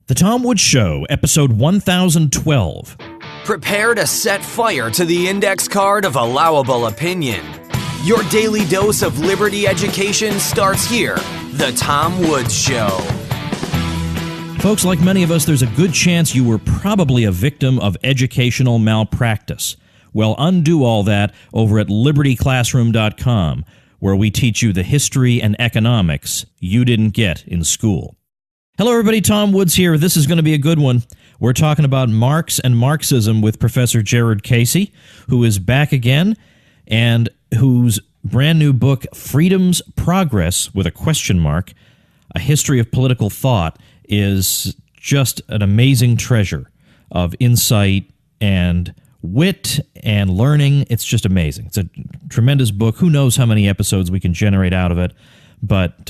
The Tom Woods Show, episode 1012. Prepare to set fire to the index card of allowable opinion. Your daily dose of liberty education starts here. The Tom Woods Show. Folks, like many of us, there's a good chance you were probably a victim of educational malpractice. Well, undo all that over at libertyclassroom.com, where we teach you the history and economics you didn't get in school. Hello, everybody. Tom Woods here. This is going to be a good one. We're talking about Marx and Marxism with Professor Gerard Casey, who is back again, and whose brand new book, Freedom's Progress, with a question mark, A History of Political Thought, is just an amazing treasure of insight and wit and learning. It's just amazing. It's a tremendous book. Who knows how many episodes we can generate out of it. But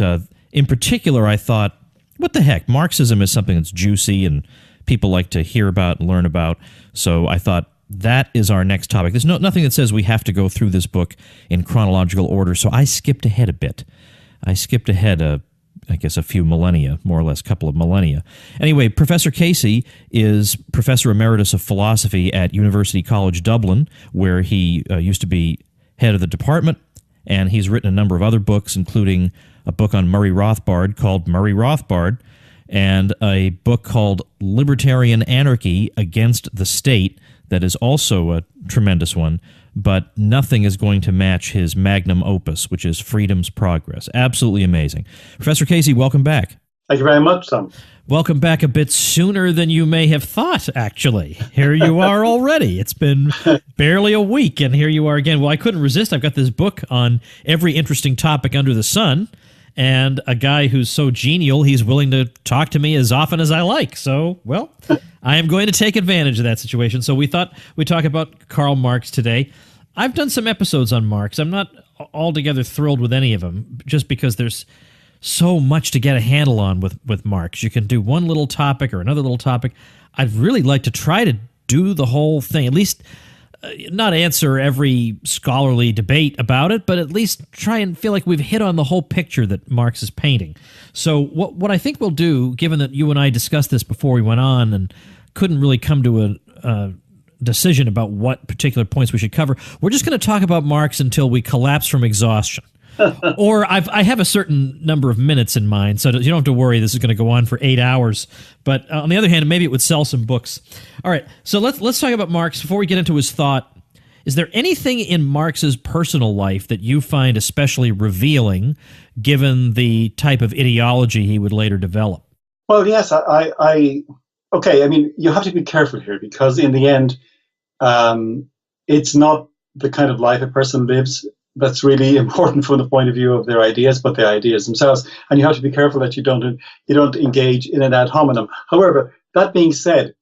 in particular, I thought, what the heck? Marxism is something that's juicy and people like to hear about and learn about. So I thought that is our next topic. There's nothing that says we have to go through this book in chronological order, so I skipped ahead a bit. I skipped ahead, I guess, a few millennia, more or less, couple of millennia. Anyway, Professor Casey is Professor Emeritus of Philosophy at University College Dublin, where he used to be head of the department, and he's written a number of other books, including a book on Murray Rothbard called Murray Rothbard, and a book called Libertarian Anarchy Against the State that is also a tremendous one, but nothing is going to match his magnum opus, which is Freedom's Progress. Absolutely amazing. Professor Casey, welcome back. Thank you very much, Tom. Welcome back a bit sooner than you may have thought, actually. Here you are already. It's been barely a week, and here you are again. Well, I couldn't resist. I've got this book on every interesting topic under the sun, and a guy who's so genial, he's willing to talk to me as often as I like. So, well, I am going to take advantage of that situation. So we thought we'd talk about Karl Marx today. I've done some episodes on Marx. I'm not altogether thrilled with any of them, just because there's so much to get a handle on with Marx. You can do one little topic or another little topic. I'd really like to try to do the whole thing, at least not answer every scholarly debate about it, but at least try and feel like we've hit on the whole picture that Marx is painting. So what I think we'll do, given that you and I discussed this before we went on and couldn't really come to a decision about what particular points we should cover, we're just going to talk about Marx until we collapse from exhaustion. Or I have a certain number of minutes in mind, so you don't have to worry this is going to go on for 8 hours. But on the other hand, maybe it would sell some books. All right, so let's talk about Marx. Before we get into his thought, is there anything in Marx's personal life that you find especially revealing, given the type of ideology he would later develop? Well, yes, okay, I mean, you have to be careful here, because in the end, it's not the kind of life a person lives that's really important from the point of view of their ideas, but their ideas themselves. And you have to be careful that you don't engage in an ad hominem. However, that being said,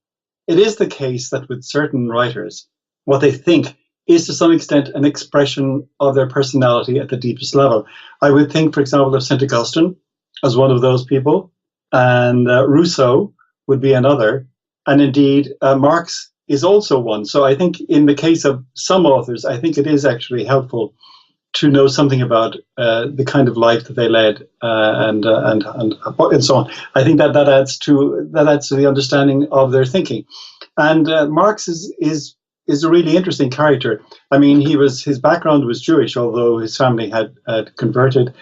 it is the case that with certain writers, what they think is to some extent an expression of their personality at the deepest level. I would think, for example, of St. Augustine as one of those people, and Rousseau would be another, and indeed Marx is also one. So I think in the case of some authors, I think it is actually helpful to know something about the kind of life that they led and so on. I think that adds to the understanding of their thinking. And Marx is a really interesting character. I mean, his background was Jewish, although his family had converted,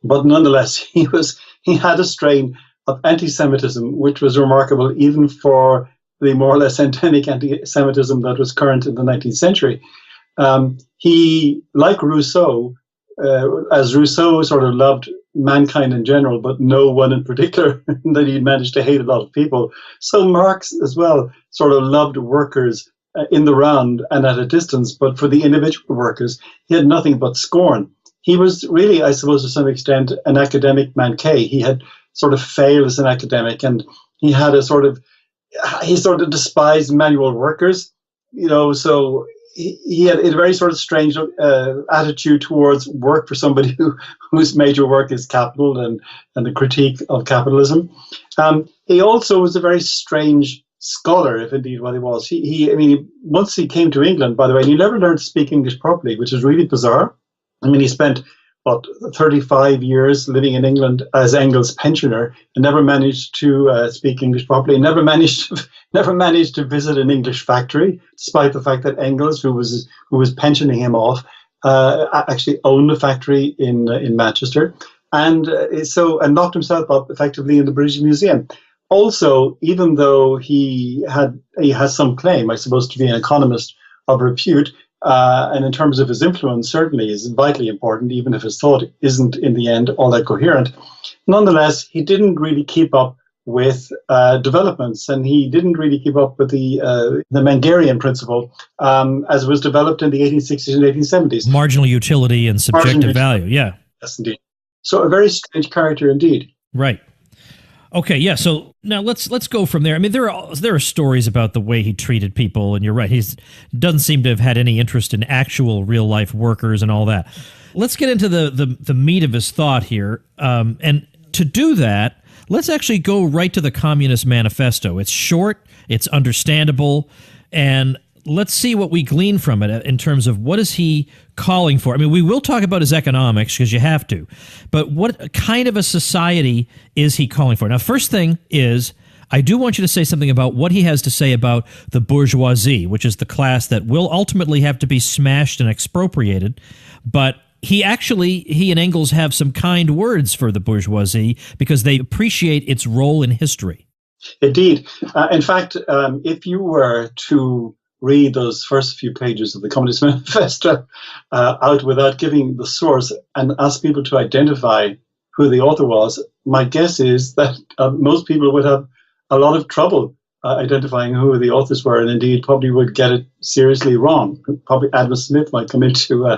but nonetheless he had a strain of anti-Semitism which was remarkable even for the more or less endemic anti-Semitism that was current in the 19th century. He, like Rousseau, as Rousseau sort of loved mankind in general, but no one in particular, that he managed to hate a lot of people. So Marx as well sort of loved workers in the round and at a distance, but for the individual workers, he had nothing but scorn. He was really, I suppose, to some extent, an academic manqué. He had sort of failed as an academic, and he sort of despised manual workers, so he had a very sort of strange attitude towards work for somebody whose major work is capital and the critique of capitalism. He also was a very strange scholar, if indeed what he was. Once he came to England, by the way, he never learned to speak English properly, which is really bizarre. I mean, he spent what, 35 years living in England as Engels' pensioner, and never managed to speak English properly, never managed to visit an English factory, despite the fact that Engels, who was pensioning him off, actually owned a factory in Manchester, and locked himself up effectively in the British Museum. Also, even though he has some claim, I suppose, to be an economist of repute, and in terms of his influence, certainly is vitally important, even if his thought isn't in the end all that coherent. Nonetheless, he didn't really keep up with developments, and he didn't really keep up with the Mengerian principle as it was developed in the 1860s and 1870s. Marginal utility and subjective value, yeah. Yes, indeed. So a very strange character indeed. Right. Okay, yeah. So now let's go from there. I mean, there are stories about the way he treated people, and you're right. He doesn't seem to have had any interest in actual real life workers and all that. Let's get into the meat of his thought here, and to do that, let's actually go right to the Communist Manifesto. It's short, it's understandable, and let's see what we glean from it in terms of what is he calling for. I mean, we will talk about his economics because you have to, but what kind of a society is he calling for? Now, first thing is, I do want you to say something about what he has to say about the bourgeoisie, which is the class that will ultimately have to be smashed and expropriated, but he and Engels have some kind words for the bourgeoisie because they appreciate its role in history. Indeed. In fact, if you were to read those first few pages of the Communist Manifesto out without giving the source and ask people to identify who the author was, my guess is that most people would have a lot of trouble identifying who the authors were, and indeed probably would get it seriously wrong. Probably Adam Smith might come into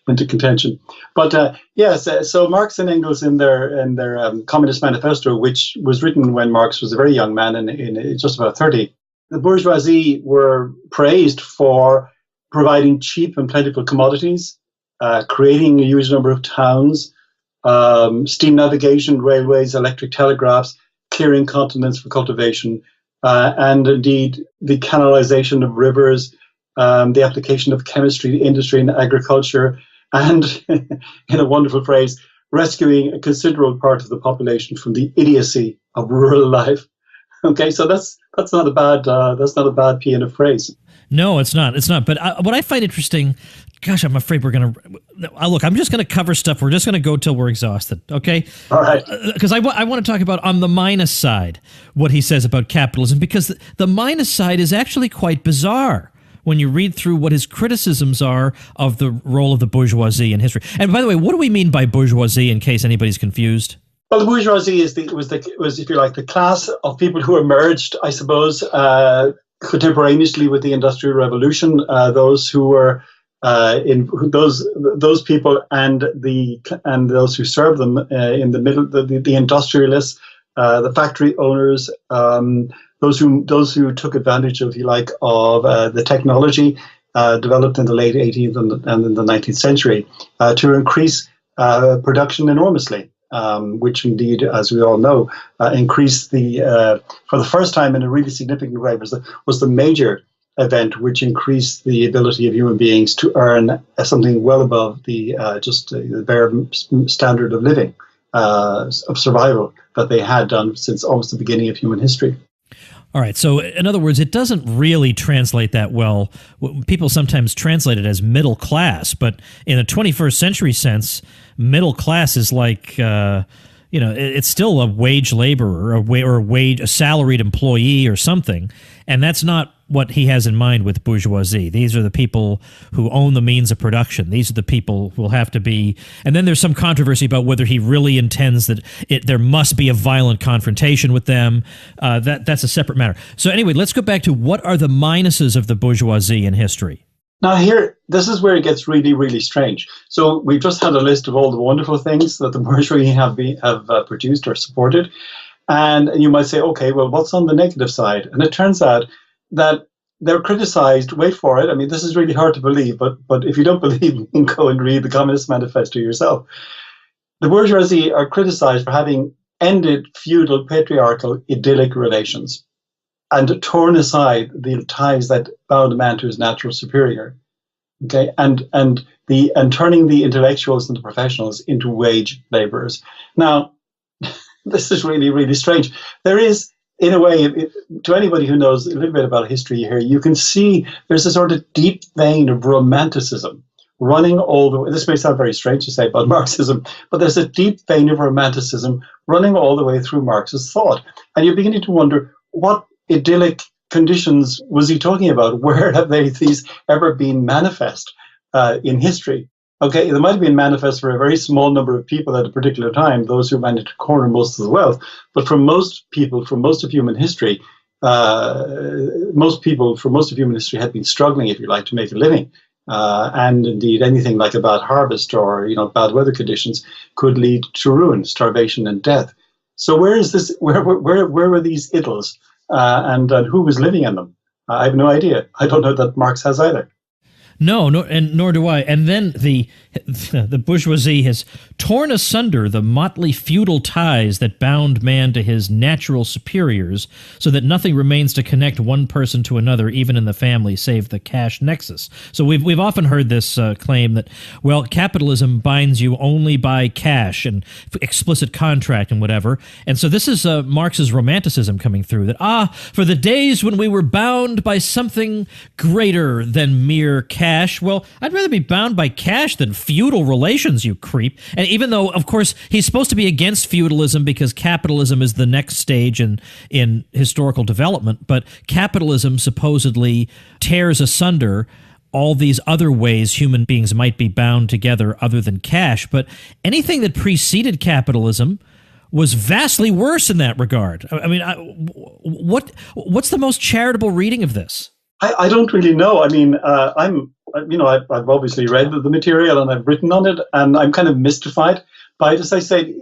contention. But yes, so Marx and Engels in their Communist Manifesto, which was written when Marx was a very young man, in just about 30, the bourgeoisie were praised for providing cheap and plentiful commodities, creating a huge number of towns, steam navigation, railways, electric telegraphs, clearing continents for cultivation, and indeed the canalization of rivers, the application of chemistry, industry, and agriculture, and, in a wonderful phrase, rescuing a considerable part of the population from the idiocy of rural life. Okay, so that's not a bad piano phrase. No, it's not. It's not. But what I find interesting, gosh, I'm afraid we're going to look. I'm just going to cover stuff. We're just going to go till we're exhausted. Okay. All right. Because I want to talk about on the minus side what he says about capitalism, because the minus side is actually quite bizarre when you read through what his criticisms are of the role of the bourgeoisie in history. And by the way, what do we mean by bourgeoisie, in case anybody's confused? Well, the bourgeoisie was, if you like, the class of people who emerged, I suppose, contemporaneously with the Industrial Revolution. Those who were those people and those who served them in the middle, the industrialists, the factory owners, those who took advantage of, if you like, of the technology developed in the late 18th and in the 19th century to increase production enormously. Which indeed, as we all know, increased for the first time in a really significant way, was the major event which increased the ability of human beings to earn something well above the bare standard of living, of survival that they had done since almost the beginning of human history. All right. So, in other words, it doesn't really translate that well. People sometimes translate it as middle class, but in a 21st century sense, middle class is like, it's still a wage laborer, a salaried employee or something, and that's not what he has in mind with bourgeoisie. These are the people who own the means of production. These are the people who will have to be. And then there's some controversy about whether he really intends that there must be a violent confrontation with them. That's a separate matter. So anyway, let's go back to what are the minuses of the bourgeoisie in history. Now this is where it gets really, really strange. So we've just had a list of all the wonderful things that the bourgeoisie have produced or supported. And you might say, okay, well, what's on the negative side? And it turns out that they're criticized, wait for it, I mean, this is really hard to believe, but if you don't believe me, go and read the Communist Manifesto yourself. The bourgeoisie are criticized for having ended feudal, patriarchal, idyllic relations and torn aside the ties that bound a man to his natural superior. Okay, and turning the intellectuals and the professionals into wage laborers. Now, this is really, really strange. There is, in a way, to anybody who knows a little bit about history here, you can see there's a sort of deep vein of romanticism running all the way. This may sound very strange to say about Marxism, but there's a deep vein of romanticism running all the way through Marx's thought. And you're beginning to wonder, what idyllic conditions was he talking about? Where have these ever been manifest in history? Okay, they might have been manifest for a very small number of people at a particular time, those who managed to corner most of the wealth. But for most people, for most of human history, most people for most of human history had been struggling, if you like, to make a living. And indeed, anything like a bad harvest or bad weather conditions could lead to ruin, starvation, and death. So where is this? Where were these idylls, and who was living in them? I have no idea. I don't know that Marx has either. No, and nor do I. And then the bourgeoisie has torn asunder the motley feudal ties that bound man to his natural superiors, so that nothing remains to connect one person to another, even in the family, save the cash nexus. So we've often heard this claim that, well, capitalism binds you only by cash and explicit contract and whatever. And so this is Marx's romanticism coming through, that, for the days when we were bound by something greater than mere cash. Well, I'd rather be bound by cash than feudal relations, you creep. And even though, of course, he's supposed to be against feudalism because capitalism is the next stage in historical development, but capitalism supposedly tears asunder all these other ways human beings might be bound together other than cash. But anything that preceded capitalism was vastly worse in that regard. I mean, what's the most charitable reading of this? I don't really know. I mean, I've obviously read the material and I've written on it, and I'm kind of mystified by it. As I say,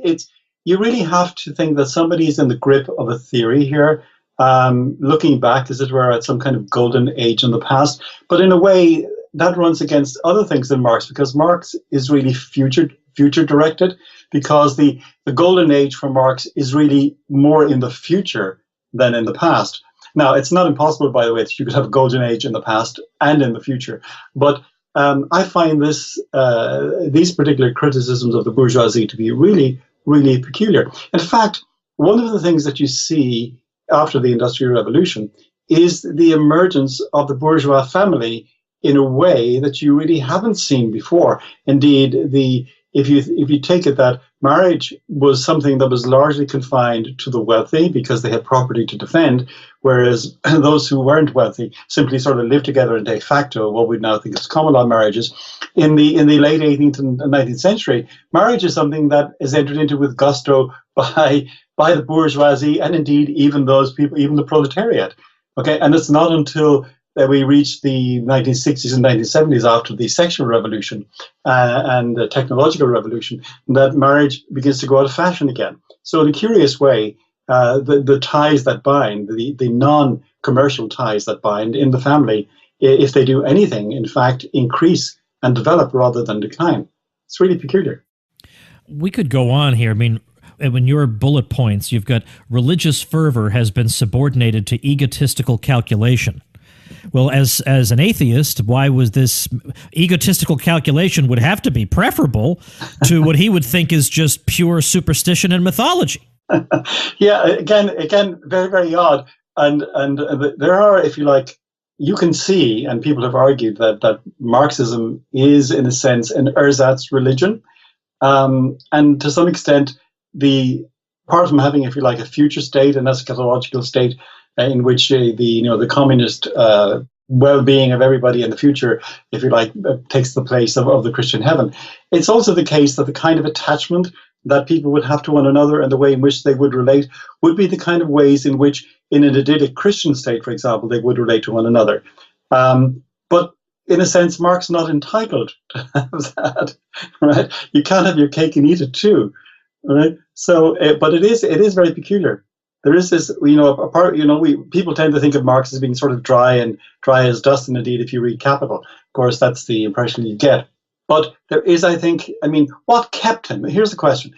you really have to think that somebody is in the grip of a theory here, looking back, as it were, at some kind of golden age in the past. But in a way, that runs against other things in Marx, because Marx is really future directed, because the golden age for Marx is really more in the future than in the past. Now, it's not impossible, by the way, that you could have a golden age in the past and in the future. But I find these particular criticisms of the bourgeoisie to be really, really peculiar. In fact, one of the things that you see after the Industrial Revolution is the emergence of the bourgeois family in a way that you really haven't seen before. Indeed, if you take it that marriage was something that was largely confined to the wealthy because they had property to defend, whereas those who weren't wealthy simply sort of lived together in de facto, what we now think is common law marriages. In the late 18th and 19th century, marriage is something that is entered into with gusto by the bourgeoisie, and indeed even those people, even the proletariat. Okay, and it's not until we reach the 1960s and 1970s, after the sexual revolution and the technological revolution, that marriage begins to go out of fashion again. So in a curious way, the ties that bind, the non-commercial ties that bind in the family, if they do anything, in fact, increase and develop rather than decline. It's really peculiar. We could go on here. I mean, in your bullet points, you've got religious fervor has been subordinated to egotistical calculation. Well, as an atheist, why was this egotistical calculation would have to be preferable to what he would think is just pure superstition and mythology? Yeah, again, very, very odd. And there are, if you like, you can see, and people have argued that Marxism is, in a sense, an ersatz religion. And to some extent, apart from having, if you like, a future state, an eschatological state, in which the communist well-being of everybody in the future, if you like, takes the place of the Christian heaven. It's also the case that the kind of attachment that people would have to one another and the way in which they would relate would be the kind of ways in which, in an idyllic Christian state, for example, they would relate to one another. But in a sense, Marx is not entitled to have that, right? You can't have your cake and eat it too, right? So, but it is very peculiar. There is this, people tend to think of Marx as being sort of dry as dust, and indeed, if you read Capital, of course, that's the impression you get. But there is, what kept him? Here's the question.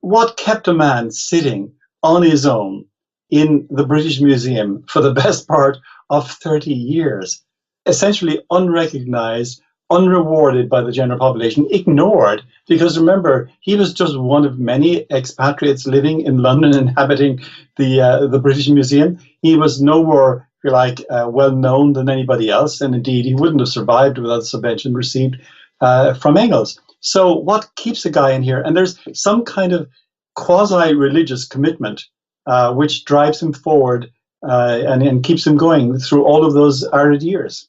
What kept a man sitting on his own in the British Museum for the best part of 30 years, essentially unrecognized, unrewarded by the general population, ignored, because remember, he was just one of many expatriates living in London, inhabiting the British Museum. He was no more, if you like, well known than anybody else, and indeed he wouldn't have survived without the subvention received from Engels. So what keeps a guy in here? And there's some kind of quasi-religious commitment which drives him forward and keeps him going through all of those arid years.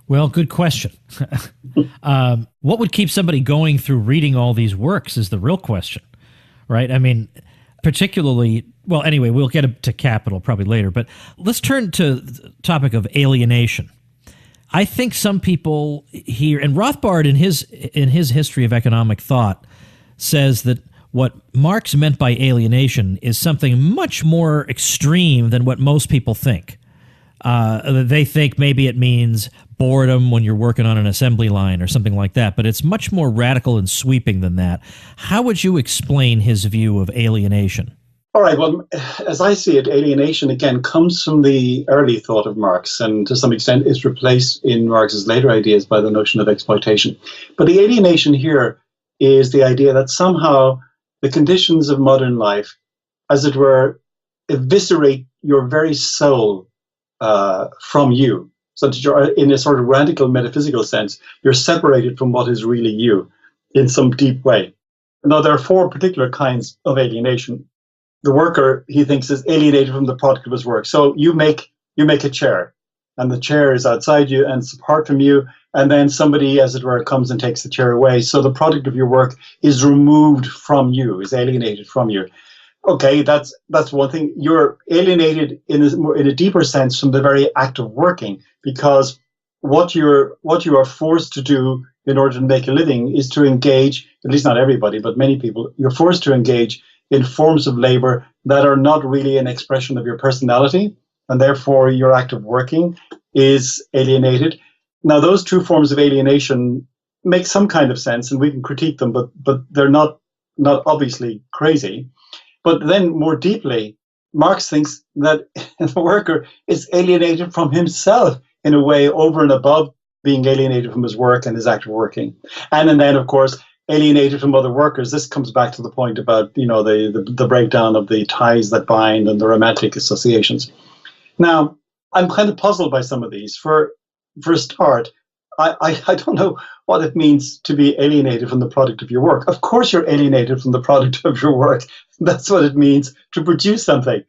Well, good question. What would keep somebody going through reading all these works is the real question, right? I mean, particularly, well, anyway, we'll get to Capital probably later, but let's turn to the topic of alienation. I think some people here, and Rothbard in his History of Economic Thought says that what Marx meant by alienation is something much more extreme than what most people think. They think maybe it means boredom when you're working on an assembly line or something like that, but it's much more radical and sweeping than that. How would you explain his view of alienation? All right, well, as I see it, alienation, again, comes from the early thought of Marx, and to some extent is replaced in Marx's later ideas by the notion of exploitation. But the alienation here is the idea that somehow the conditions of modern life, as it were, eviscerate your very soul from you, so that you're, in a sort of radical metaphysical sense, you're separated from what is really you in some deep way. Now, there are four particular kinds of alienation. The worker, he thinks, is alienated from the product of his work. So you make a chair, and the chair is outside you and it's apart from you, and then somebody, as it were, comes and takes the chair away. So the product of your work is removed from you, is alienated from you. Okay, that's one thing. You're alienated in a deeper sense from the very act of working, because what you are forced to do in order to make a living is to engage, at least not everybody, but many people, you're forced to engage in forms of labor that are not really an expression of your personality, and therefore your act of working is alienated. Now, those two forms of alienation make some kind of sense, and we can critique them, but they're not obviously crazy. But then more deeply, Marx thinks that the worker is alienated from himself in a way over and above being alienated from his work and his act of working. And then, of course, alienated from other workers. This comes back to the point about, the breakdown of the ties that bind and the romantic associations. Now, I'm kind of puzzled by some of these. For a start, I don't know what it means to be alienated from the product of your work. Of course you're alienated from the product of your work. That's what it means to produce something.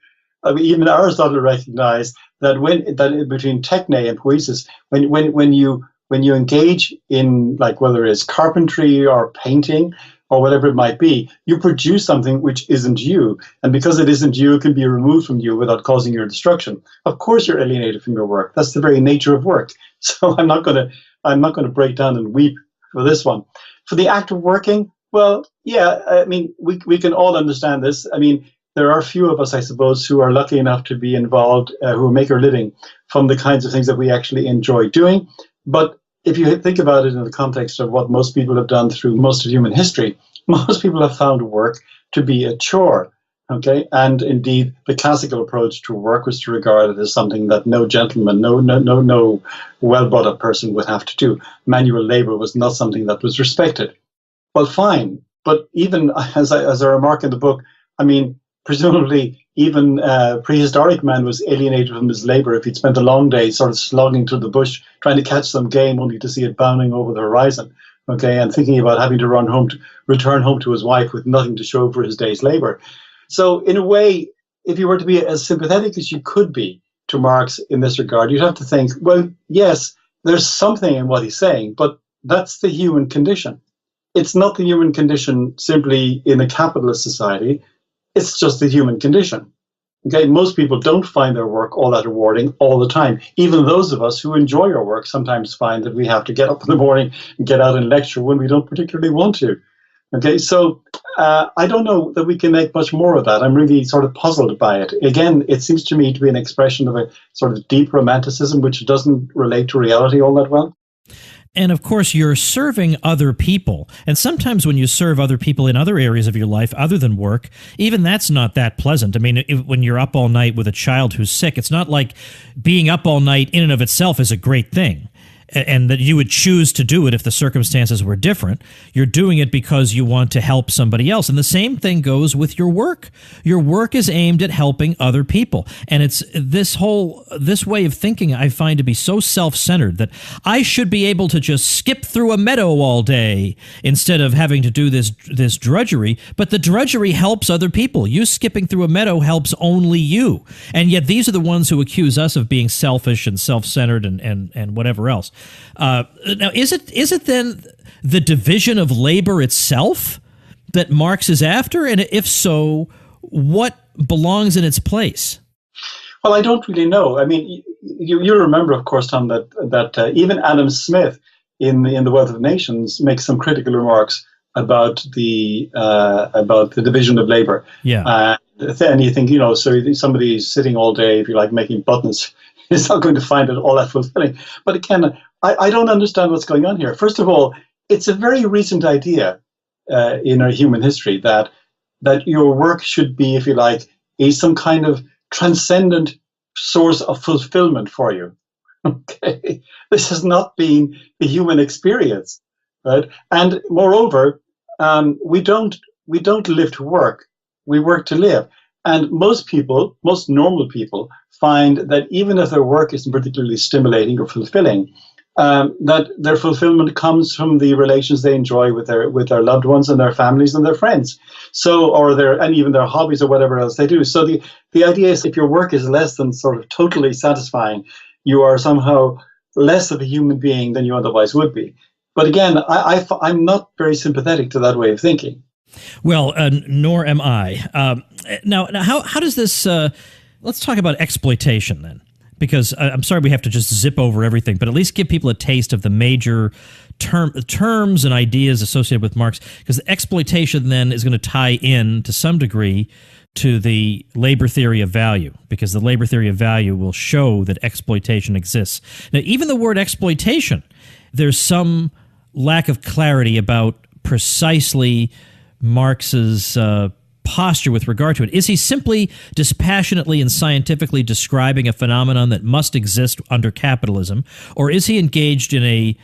I mean, even Aristotle recognized that between techne and poiesis, when you engage in, like, whether it's carpentry or painting or whatever it might be, you produce something which isn't you. And because it isn't you, it can be removed from you without causing your destruction. Of course you're alienated from your work. That's the very nature of work. So I'm not going to break down and weep for this one. For the act of working, well, yeah, I mean, we can all understand this. I mean, there are a few of us, I suppose, who are lucky enough to be involved, who make our living from the kinds of things that we actually enjoy doing. But if you think about it in the context of what most people have done through most of human history, most people have found work to be a chore. Okay, and indeed, the classical approach to work was to regard it as something that no gentleman, no well-brought-up person would have to do. Manual labor was not something that was respected. Well, fine, but even as I remark in the book, I mean, presumably even prehistoric man was alienated from his labor if he'd spent a long day sort of slogging through the bush trying to catch some game only to see it bounding over the horizon. Okay, and thinking about having to return home to his wife with nothing to show for his day's labor. So in a way, if you were to be as sympathetic as you could be to Marx in this regard, you'd have to think, well, yes, there's something in what he's saying, but that's the human condition. It's not the human condition simply in a capitalist society. It's just the human condition. Okay, most people don't find their work all that rewarding all the time. Even those of us who enjoy our work sometimes find that we have to get up in the morning and get out and lecture when we don't particularly want to. Okay, so I don't know that we can make much more of that. I'm really sort of puzzled by it. Again, it seems to me to be an expression of a sort of deep romanticism which doesn't relate to reality all that well. And of course, you're serving other people. And sometimes when you serve other people in other areas of your life other than work, even that's not that pleasant. I mean, when you're up all night with a child who's sick, it's not like being up all night in and of itself is a great thing. and that you would choose to do it if the circumstances were different. You're doing it because you want to help somebody else. And the same thing goes with your work. Your work is aimed at helping other people. And it's this way of thinking I find to be so self-centered that I should be able to just skip through a meadow all day instead of having to do this drudgery. But the drudgery helps other people. You skipping through a meadow helps only you. And yet these are the ones who accuse us of being selfish and self-centered and whatever else. Now, is it then the division of labor itself that Marx is after? And if so, what belongs in its place? Well, I don't really know. I mean, you remember, of course, Tom, that even Adam Smith in the Wealth of Nations makes some critical remarks about the division of labor. Yeah. And you think, so somebody sitting all day, if you like, making buttons, is not going to find it all that fulfilling. But again, I don't understand what's going on here. First of all, it's a very recent idea in our human history that your work should be, if you like, some kind of transcendent source of fulfillment for you. Okay, this has not been the human experience, right? And moreover, we don't live to work; we work to live. And most normal people, find that even if their work isn't particularly stimulating or fulfilling, that their fulfillment comes from the relations they enjoy with their loved ones and their families and their friends. And even their hobbies or whatever else they do. So the idea is, if your work is less than sort of totally satisfying, you are somehow less of a human being than you otherwise would be. But again, I'm not very sympathetic to that way of thinking. Well, nor am I. Now, how does this? Let's talk about exploitation then, because I'm sorry we have to just zip over everything, but at least give people a taste of the major terms and ideas associated with Marx, because exploitation then is going to tie in to some degree to the labor theory of value, because the labor theory of value will show that exploitation exists. Now, even the word exploitation, there's some lack of clarity about precisely Marx's posture with regard to it. Is he simply dispassionately and scientifically describing a phenomenon that must exist under capitalism, or is he engaged in a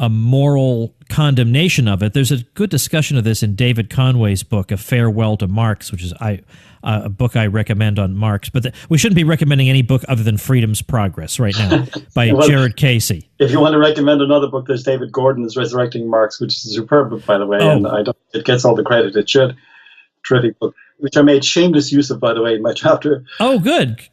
moral condemnation of it? There's a good discussion of this in David Conway's book, A Farewell to Marx, which is a book I recommend on Marx. But we shouldn't be recommending any book other than Freedom's Progress right now by Gerard Casey. If you want to recommend another book, there's David Gordon's Resurrecting Marx, which is a superb book, by the way, and I don't think it gets all the credit it should. Terrific book, which I made shameless use of, by the way, in my chapter. Oh, good.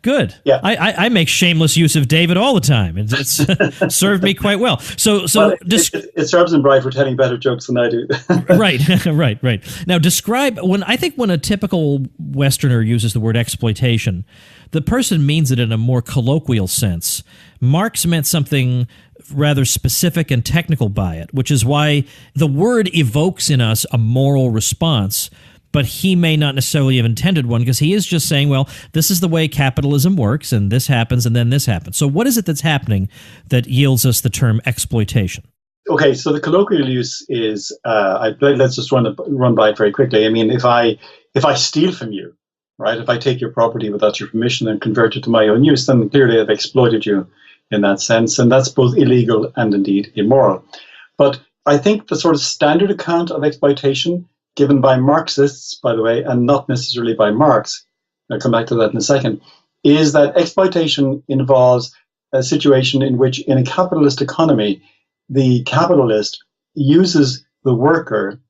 Yeah, I make shameless use of David all the time. It's served me quite well. It serves him right for telling better jokes than I do. Right. Now, describe when a typical Westerner uses the word exploitation, the person means it in a more colloquial sense. Marx meant something rather specific and technical by it, which is why the word evokes in us a moral response. But he may not necessarily have intended one, because he is just saying, well, this is the way capitalism works, and this happens, and then this happens. So what is it that's happening that yields us the term exploitation? Okay, so the colloquial use is, let's just run by it very quickly. I mean, if I steal from you, right, if I take your property without your permission and convert it to my own use, then clearly I've exploited you in that sense, and that's both illegal and indeed immoral. But I think the sort of standard account of exploitation given by Marxists, by the way, and not necessarily by Marx, I'll come back to that in a second, is that exploitation involves a situation in which, in a capitalist economy, the capitalist uses the worker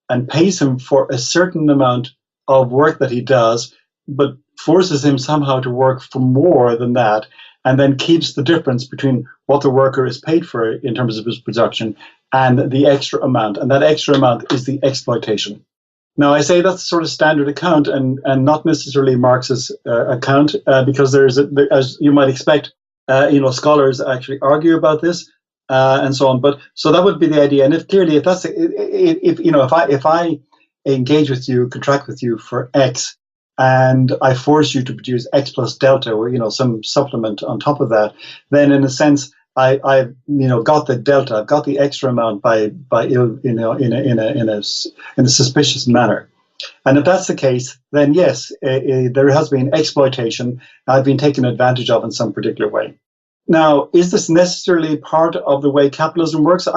and pays him for a certain amount of work that he does, but forces him somehow to work for more than that, and then keeps the difference between what the worker is paid for in terms of his production and the extra amount. And that extra amount is the exploitation. Now, I say that's sort of standard account and not necessarily Marx's account, because as you might expect, scholars actually argue about this and so on. But so that would be the idea. And if I engage with you, contract with you for X, and I force you to produce X plus delta, or some supplement on top of that, then in a sense I've got the delta, I've got the extra amount in a suspicious manner. And if that's the case, then yes, there has been exploitation. I've been taken advantage of in some particular way. Now, is this necessarily part of the way capitalism works?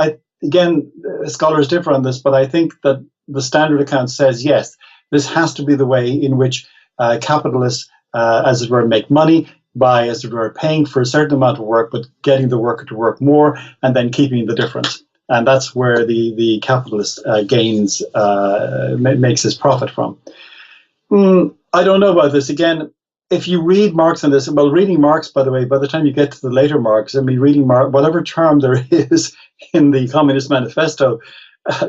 Again, scholars differ on this, but I think that the standard account says, yes, this has to be the way in which capitalists, as it were, make money by, as it were, paying for a certain amount of work, but getting the worker to work more and then keeping the difference. And that's where the capitalist makes his profit from. I don't know about this. Again, if you read Marx on this, well, reading Marx, by the way, by the time you get to the later Marx, I mean, reading Marx, whatever charm there is in the Communist Manifesto,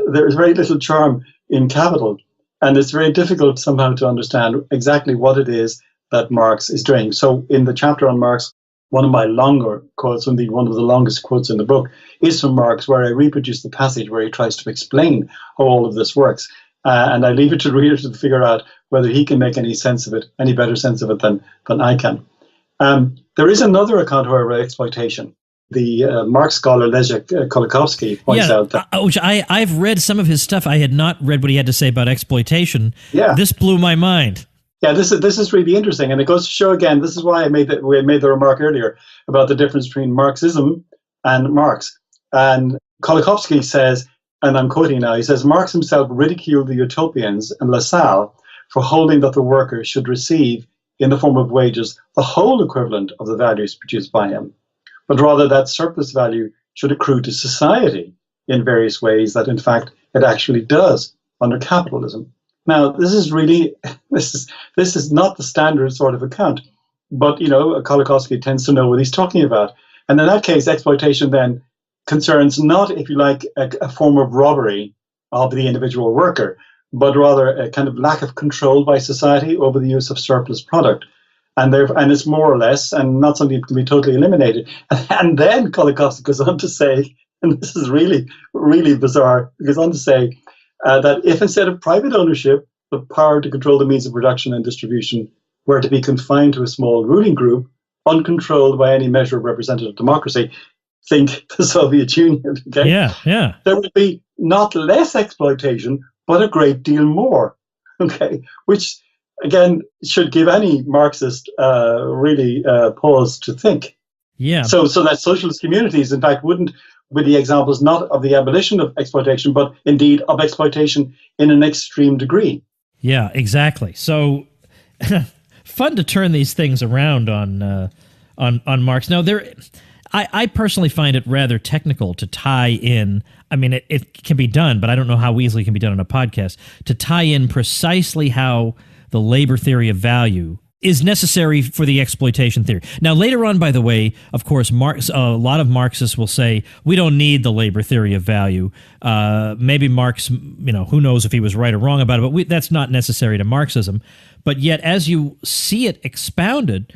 there is very little charm in Capital. And it's very difficult somehow to understand exactly what it is that Marx is doing. So in the chapter on Marx, one of my longer quotes, indeed one of the longest quotes in the book, is from Marx, where I reproduce the passage where he tries to explain how all of this works. And I leave it to the reader to figure out whether he can make any sense of it, any better sense of it than I can. There is another account, however, of exploitation. The Marx scholar Leszek Kolakowski points out that... which I've read some of his stuff. I had not read what he had to say about exploitation. Yeah. This blew my mind. Yeah, this is really interesting, and it goes to show again. This is why we made the remark earlier about the difference between Marxism and Marx. And Kolakowski says, and I'm quoting now, he says, Marx himself ridiculed the utopians and Lassalle for holding that the worker should receive, in the form of wages, the whole equivalent of the values produced by him, but rather that surplus value should accrue to society in various ways that, in fact, it actually does under capitalism. Now, this is not the standard sort of account, but, Kolakowski tends to know what he's talking about. And in that case, exploitation then concerns not, if you like, a form of robbery of the individual worker, but rather a kind of lack of control by society over the use of surplus product. And it's more or less, and not something that can be totally eliminated. And then Kolakowski goes on to say, and this is really, really bizarre, he goes on to say, that if instead of private ownership, the power to control the means of production and distribution were to be confined to a small ruling group, uncontrolled by any measure of representative democracy, think the Soviet Union, okay? Yeah. There would be not less exploitation, but a great deal more, okay? Which, again, should give any Marxist really pause to think. Yeah. So that socialist communities, in fact, wouldn't be the examples not of the abolition of exploitation, but indeed of exploitation in an extreme degree. Yeah, exactly. So fun to turn these things around on Marx. Now, I personally find it rather technical to tie in. I mean, it can be done, but I don't know how easily it can be done on a podcast, to tie in precisely how the labor theory of value is necessary for the exploitation theory. Now, later on, by the way, of course, a lot of Marxists will say, we don't need the labor theory of value. Maybe Marx, who knows if he was right or wrong about it, but that's not necessary to Marxism. But yet, as you see it expounded,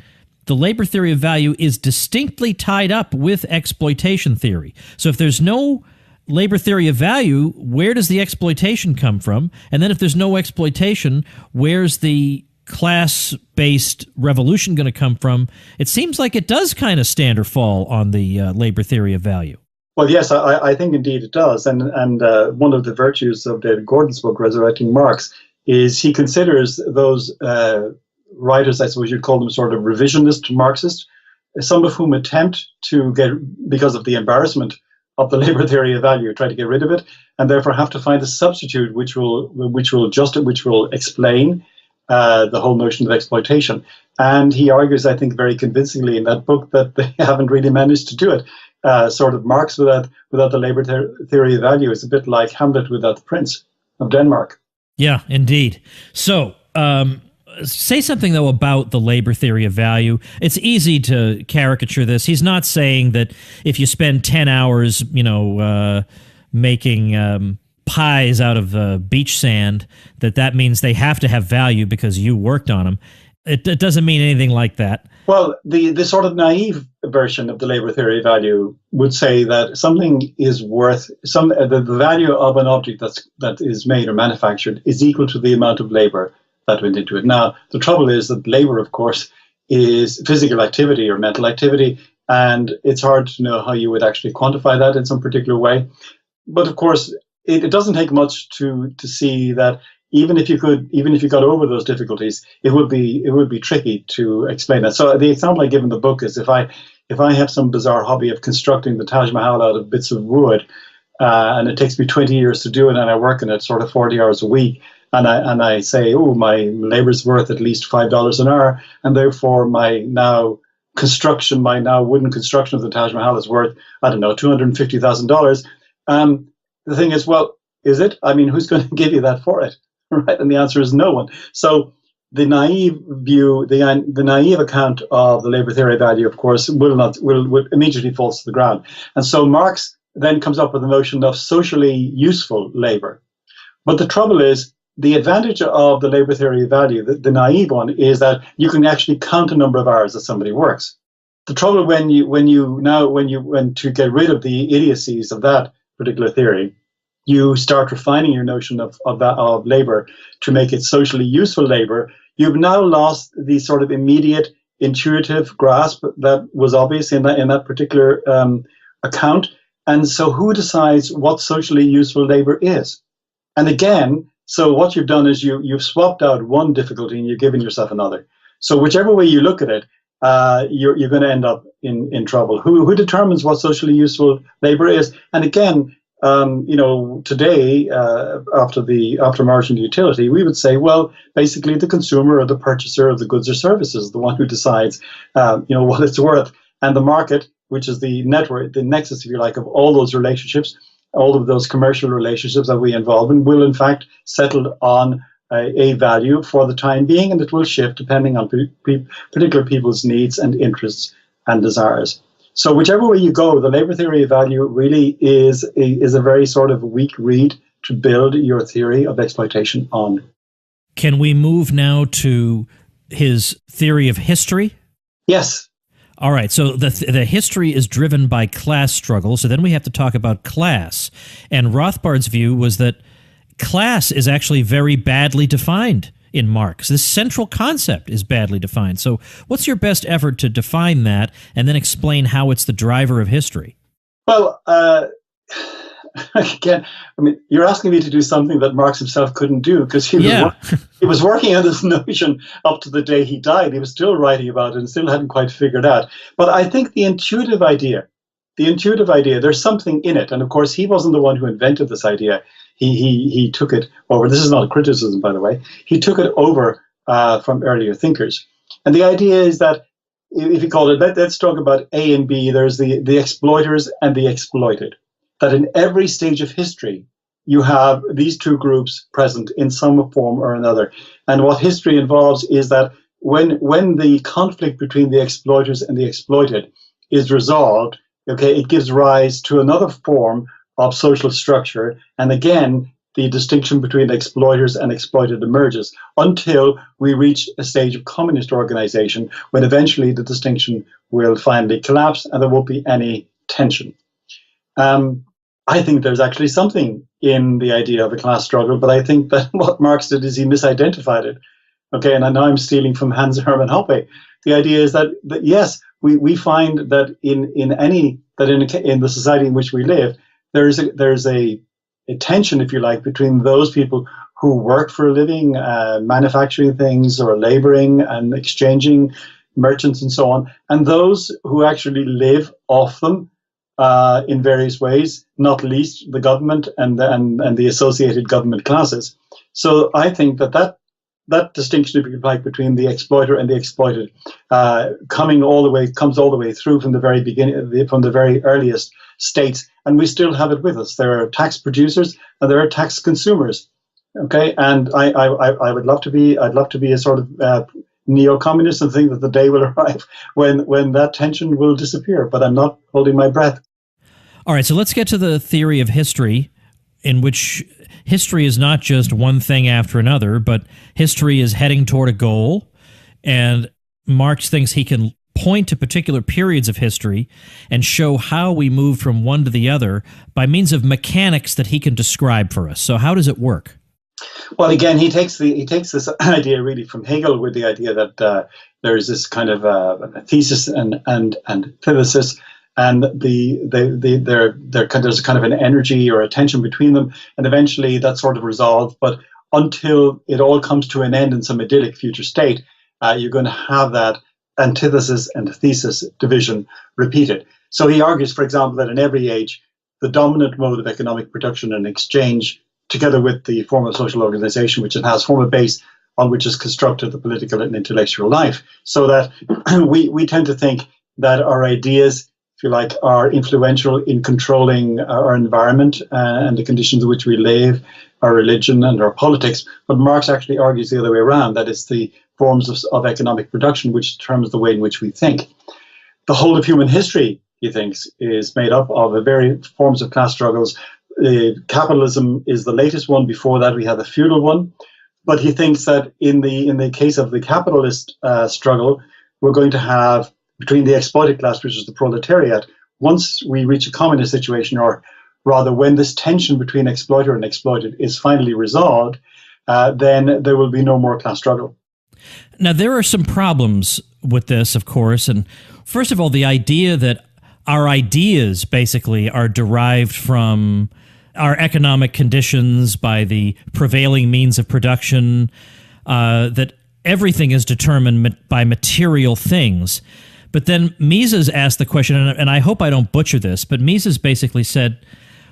the labor theory of value is distinctly tied up with exploitation theory. So if there's no labor theory of value, where does the exploitation come from? And then if there's no exploitation, where's the class-based revolution going to come from? It seems like it does kind of stand or fall on the labor theory of value. Well, yes, I think indeed it does. And one of the virtues of David Gordon's book, Resurrecting Marx, is he considers those writers, I suppose you'd call them sort of revisionist Marxists, some of whom attempt to because of the embarrassment of the labor theory of value, try to get rid of it, and therefore have to find a substitute which will explain the whole notion of exploitation. And he argues, I think, very convincingly in that book that they haven't really managed to do it. Sort of Marx without the labor theory of value is a bit like Hamlet without the Prince of Denmark. Yeah, indeed. So, say something, though, about the labor theory of value. It's easy to caricature this. He's not saying that if you spend 10 hours, making pies out of beach sand, that means they have to have value because you worked on them. It doesn't mean anything like that. Well, the sort of naive version of the labor theory of value would say that something is worth the value of an object that is made or manufactured is equal to the amount of labor that went into it. Now, the trouble is that labor, of course, is physical activity or mental activity, and it's hard to know how you would actually quantify that in some particular way. But of course, it doesn't take much to see that even if you got over those difficulties, it would be tricky to explain that. So the example I give in the book is if I if I have some bizarre hobby of constructing the Taj Mahal out of bits of wood, and it takes me 20 years to do it, and I work in it sort of 40 hours a week, and I say, oh, my labor's worth at least $5 an hour, and therefore my now wooden construction of the Taj Mahal is worth, I don't know, $250,000. The thing is, well, is it? I mean, who's going to give you that for it, right? And the answer is no one. So the naive view, the naive account of the labor theory of value, of course, will immediately falls to the ground. And so Marx then comes up with the notion of socially useful labor. But the trouble is, the advantage of the labor theory of value, the naive one, is that you can actually count a number of hours that somebody works. The trouble when to get rid of the idiocies of that particular theory, you start refining your notion of labor to make it socially useful labor. You've now lost the sort of immediate intuitive grasp that was obvious in that particular account. And so who decides what socially useful labor is? And again, so what you've done is you've swapped out one difficulty and you've given yourself another. So whichever way you look at it, you're going to end up in trouble. Who determines what socially useful labor is? And again, today, after marginal utility, we would say, well, basically the consumer or the purchaser of the goods or services, the one who decides, what it's worth. And the market, which is the network, the nexus, if you like, of all those relationships, all of those commercial relationships that we involve in, will in fact settle on a value for the time being, and it will shift depending on particular people's needs and interests and desires. So whichever way you go, the labor theory of value really is a very sort of weak reed to build your theory of exploitation on. Can we move now to his theory of history? Yes. All right, so the history is driven by class struggle, so then we have to talk about class. And Rothbard's view was that class is actually very badly defined in Marx. This central concept is badly defined. So what's your best effort to define that and then explain how it's the driver of history? Well, again, I mean, you're asking me to do something that Marx himself couldn't do, because he was working on this notion up to the day he died. He was still writing about it and still hadn't quite figured out. But I think the intuitive idea, there's something in it. And of course, he wasn't the one who invented this idea. He took it over. This is not a criticism, by the way. He took it over from earlier thinkers. And the idea is that, if you call it, let's talk about A and B. There's the exploiters and the exploited. That in every stage of history, you have these two groups present in some form or another. And what history involves is that when the conflict between the exploiters and the exploited is resolved, it gives rise to another form of social structure. And again, the distinction between exploiters and exploited emerges until we reach a stage of communist organization, when eventually the distinction will finally collapse and there won't be any tension. I think there's actually something in the idea of a class struggle, but I think that what Marx did is he misidentified it. And I know I'm stealing from Hans Hermann Hoppe. The idea is that yes, we find that in the society in which we live, there's a tension, if you like, between those people who work for a living, manufacturing things or laboring and exchanging, merchants and so on, and those who actually live off them in various ways, not least the government and the associated government classes. So I think that distinction, if you like, between the exploiter and the exploited, comes all the way through from the very beginning, from the very earliest states, and we still have it with us. There are tax producers and there are tax consumers. And I would love to be. I'd love to be a sort of neo-communist and think that the day will arrive when that tension will disappear. But I'm not holding my breath. All right, so let's get to the theory of history, in which history is not just one thing after another, but history is heading toward a goal, and Marx thinks he can point to particular periods of history and show how we moved from one to the other by means of mechanics that he can describe for us. So how does it work? Well, again, he takes this idea really from Hegel, with the idea that there is this kind of a thesis and antithesis, and there's a kind of an energy or a tension between them, and eventually that's sort of resolved. But until it all comes to an end in some idyllic future state, you're going to have that antithesis and thesis division repeated. So he argues, for example, that in every age, the dominant mode of economic production and exchange, together with the form of social organization which it has, form a base on which is constructed the political and intellectual life. So that we tend to think that our ideas, if you like, are influential in controlling our environment and the conditions in which we live, our religion and our politics. But Marx actually argues the other way around, that it's the forms of economic production which determines the way in which we think. The whole of human history, he thinks, is made up of the very forms of class struggles. Capitalism is the latest one. Before that, we had the feudal one. But he thinks that in the case of the capitalist struggle, we're going to have, between the exploited class, which is the proletariat, once we reach a communist situation, or rather when this tension between exploiter and exploited is finally resolved, then there will be no more class struggle. Now, there are some problems with this, of course. And first of all, the idea that our ideas basically are derived from our economic conditions by the prevailing means of production, that everything is determined by material things. But then Mises asked the question, and I hope I don't butcher this, but Mises basically said,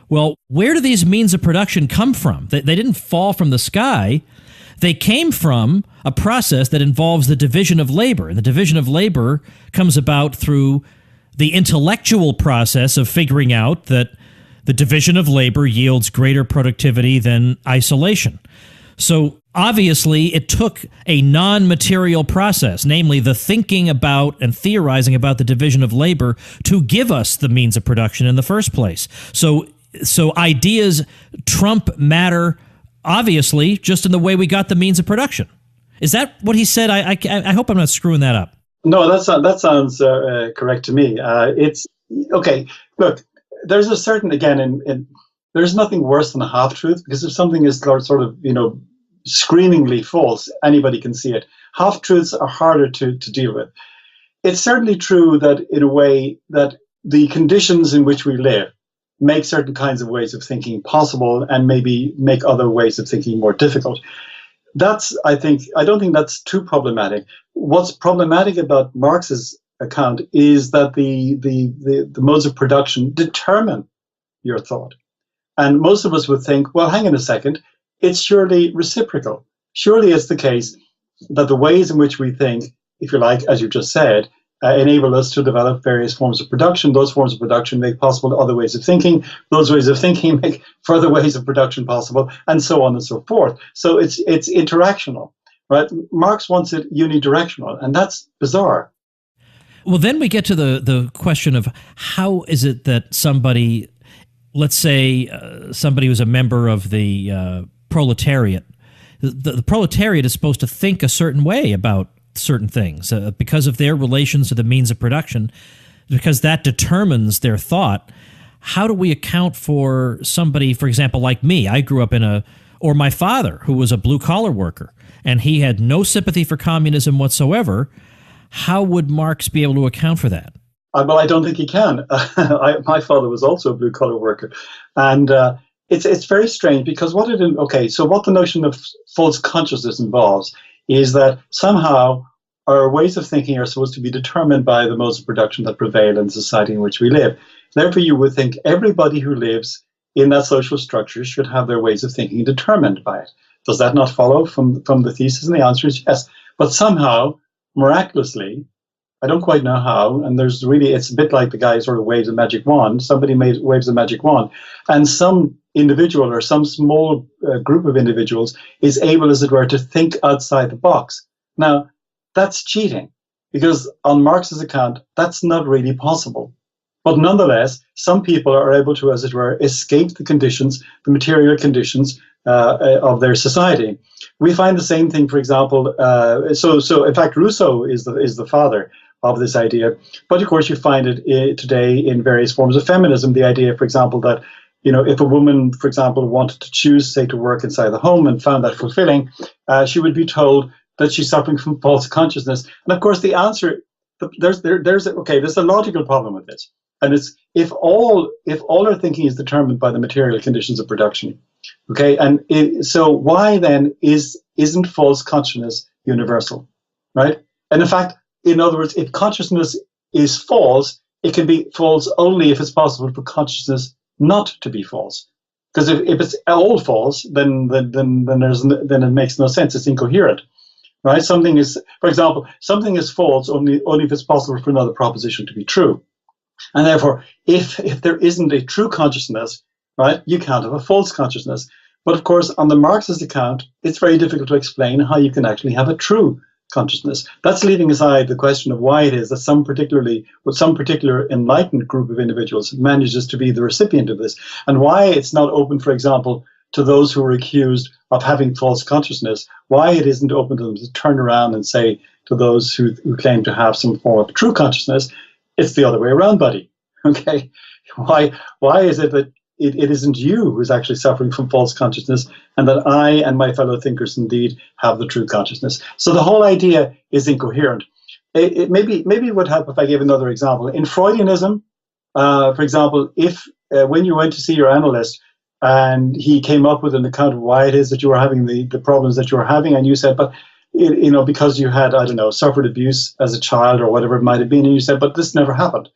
well, where do these means of production come from? They didn't fall from the sky. They came from a process that involves the division of labor. And the division of labor comes about through the intellectual process of figuring out that the division of labor yields greater productivity than isolation. So obviously, it took a non-material process, namely the thinking about and theorizing about the division of labor, to give us the means of production in the first place. So ideas trump matter, obviously, just in the way we got the means of production. Is that what he said? I hope I'm not screwing that up. No, that sounds correct to me. It's okay. Look, there's a certain, again, there's nothing worse than a half-truth, because if something is sort of, screamingly false, anybody can see it. Half-truths are harder to deal with. It's certainly true that, in a way, that the conditions in which we live make certain kinds of ways of thinking possible and maybe make other ways of thinking more difficult. I don't think that's too problematic. What's problematic about Marx's account is that the modes of production determine your thought. And most of us would think, well, hang on a second, it's surely reciprocal. Surely it's the case that the ways in which we think, if you like, as you just said, enable us to develop various forms of production. Those forms of production make possible other ways of thinking. Those ways of thinking make further ways of production possible, and so on and so forth. So it's interactional, right? Marx wants it unidirectional, and that's bizarre. Well, then we get to the question of how is it that somebody, let's say somebody who's a member of the proletariat, the proletariat is supposed to think a certain way about certain things because of their relations to the means of production, because that determines their thought. How do we account for somebody, for example, like me? I grew up or my father, who was a blue-collar worker, and he had no sympathy for communism whatsoever. How would Marx be able to account for that? Well, I don't think he can. My father was also a blue-collar worker. And it's very strange, because what the notion of false consciousness involves is that somehow our ways of thinking are supposed to be determined by the modes of production that prevail in the society in which we live. Therefore, you would think everybody who lives in that social structure should have their ways of thinking determined by it. Does that not follow from the thesis? And the answer is yes. But somehow, miraculously, I don't quite know how, and it's a bit like the guy sort of waves a magic wand. Somebody waves a magic wand, and some individual or some small group of individuals is able, as it were, to think outside the box. Now, that's cheating, because on Marx's account, that's not really possible. But nonetheless, some people are able to, as it were, escape the material conditions of their society. We find the same thing, for example, so in fact, Rousseau is the father of this idea. But of course, you find it today in various forms of feminism. The idea, for example, that if a woman, for example, wanted to choose, say, to work inside the home and found that fulfilling, she would be told that she's suffering from false consciousness. And of course, the answer, there's a logical problem with this. And it's if all our thinking is determined by the material conditions of production, okay, and so why then isn't false consciousness universal, right? And in fact, in other words, if consciousness is false, it can be false only if it's possible for consciousness not to be false. Because if it's all false, then it makes no sense. It's incoherent, right? Something is, for example, something is false only if it's possible for another proposition to be true. And therefore, if there isn't a true consciousness, right, you can't have a false consciousness. But of course, on the Marxist account, it's very difficult to explain how you can actually have a true consciousness. That's leaving aside the question of why it is that some particular enlightened group of individuals manages to be the recipient of this, and why it's not open, for example, to those who are accused of having false consciousness, why it isn't open to them to turn around and say to those who claim to have some form of true consciousness, it's the other way around, buddy. Okay? Why is it that it isn't you who's actually suffering from false consciousness, and that I and my fellow thinkers indeed have the true consciousness? So the whole idea is incoherent. Maybe it would help if I gave another example. In Freudianism, for example, if when you went to see your analyst and he came up with an account of why it is that you were having the problems that you were having, and you said, but because you had, suffered abuse as a child or whatever it might have been, and you said, but this never happened.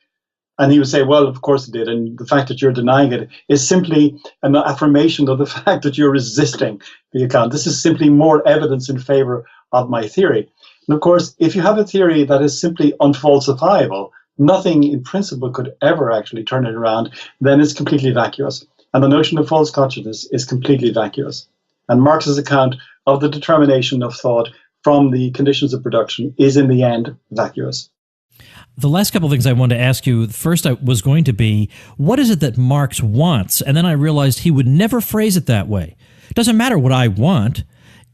And he would say, well, of course it did. And the fact that you're denying it is simply an affirmation of the fact that you're resisting the account. This is simply more evidence in favor of my theory. And of course, if you have a theory that is simply unfalsifiable, nothing in principle could ever actually turn it around, then it's completely vacuous. And the notion of false consciousness is completely vacuous. And Marx's account of the determination of thought from the conditions of production is in the end vacuous. The last couple of things I wanted to ask you, first I was going to be, what is it that Marx wants? And then I realized he would never phrase it that way. It doesn't matter what I want,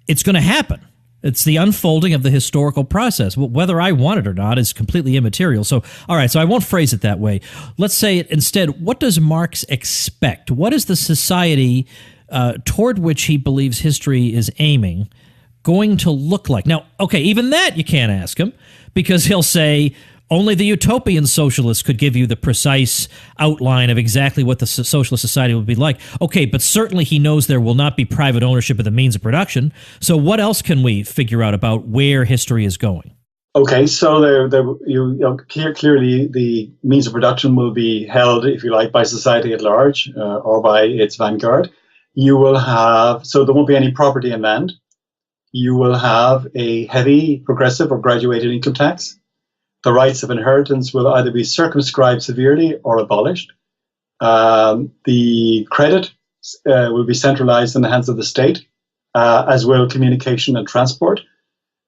it's going to happen. It's the unfolding of the historical process. Whether I want it or not is completely immaterial. So, all right, so I won't phrase it that way. Let's say it instead, what does Marx expect? What is the society toward which he believes history is aiming going to look like? Now, okay, even that you can't ask him, because he'll say, only the utopian socialists could give you the precise outline of exactly what the socialist society would be like. Okay, but certainly he knows there will not be private ownership of the means of production. So what else can we figure out about where history is going? Okay, so clearly the means of production will be held, if you like, by society at large or by its vanguard. You will have, so there won't be any property in land. You will have a heavy, progressive or graduated income tax. The rights of inheritance will either be circumscribed severely or abolished. The credit will be centralized in the hands of the state, as will communication and transport.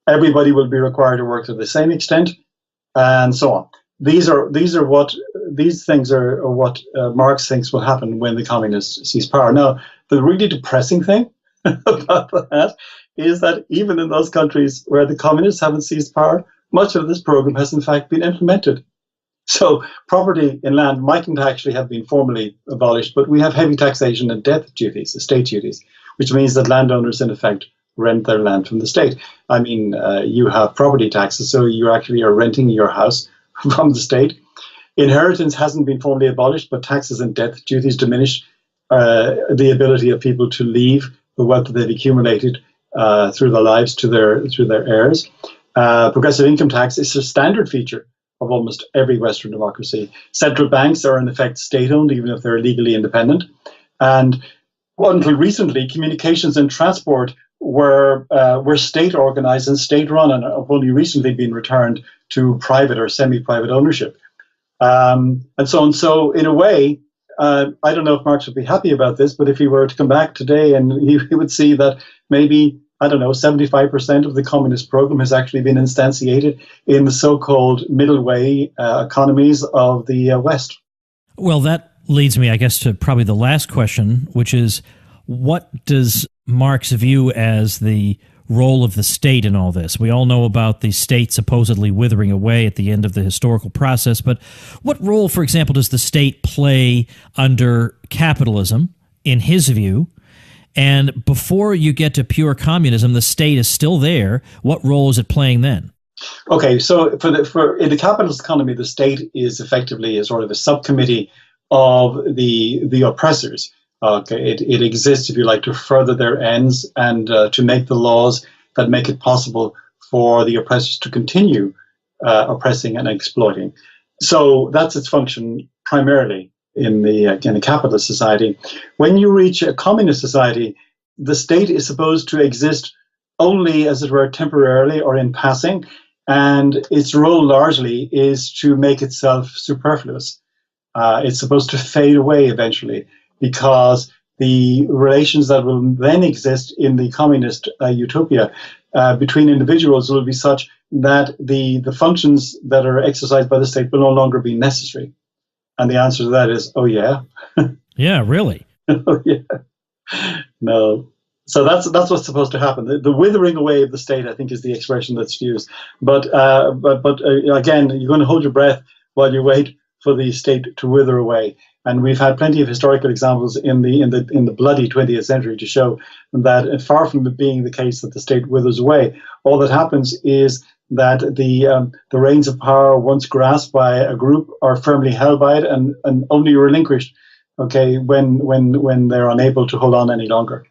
Everybody will be required to work to the same extent, and so on. These things are what Marx thinks will happen when the communists seize power. Now, the really depressing thing about that is that even in those countries where the communists haven't seized power, much of this program has in fact been implemented. So property in land mightn't actually have been formally abolished, but we have heavy taxation and death duties, estate duties, which means that landowners in effect rent their land from the state. I mean, you have property taxes, so you actually are renting your house from the state. Inheritance hasn't been formally abolished, but taxes and death duties diminish the ability of people to leave the wealth that they've accumulated through their lives to their heirs. Progressive income tax is a standard feature of almost every Western democracy. Central banks are in effect state-owned, even if they're legally independent. And until recently, communications and transport were state-organized and state-run, and have only recently been returned to private or semi-private ownership. And so on. So in a way, I don't know if Marx would be happy about this, but if he were to come back today, and he would see that maybe, 75% of the communist program has actually been instantiated in the so-called middle way economies of the West. Well, that leads me, I guess, to probably the last question, which is, what does Marx view as the role of the state in all this? We all know about the state supposedly withering away at the end of the historical process, but what role, for example, does the state play under capitalism, in his view? And before you get to pure communism, the state is still there. What role is it playing then? Okay, so in the capitalist economy, the state is effectively a sort of a subcommittee of the oppressors. Okay, it exists, if you like, to further their ends and to make the laws that make it possible for the oppressors to continue oppressing and exploiting. So that's its function primarily in a capitalist society. When you reach a communist society, the state is supposed to exist only, as it were, temporarily or in passing, and its role largely is to make itself superfluous. It's supposed to fade away eventually, because the relations that will then exist in the communist utopia between individuals will be such that the functions that are exercised by the state will no longer be necessary. And the answer to that is, oh yeah. Yeah, really? Oh yeah. No. So that's what's supposed to happen. The withering away of the state, I think, is the expression that's used. But again, you're going to hold your breath while you wait for the state to wither away. And we've had plenty of historical examples in the bloody 20th century to show that, far from it being the case that the state withers away, all that happens is that the reins of power, once grasped by a group, are firmly held by it and only relinquished, okay, when they're unable to hold on any longer.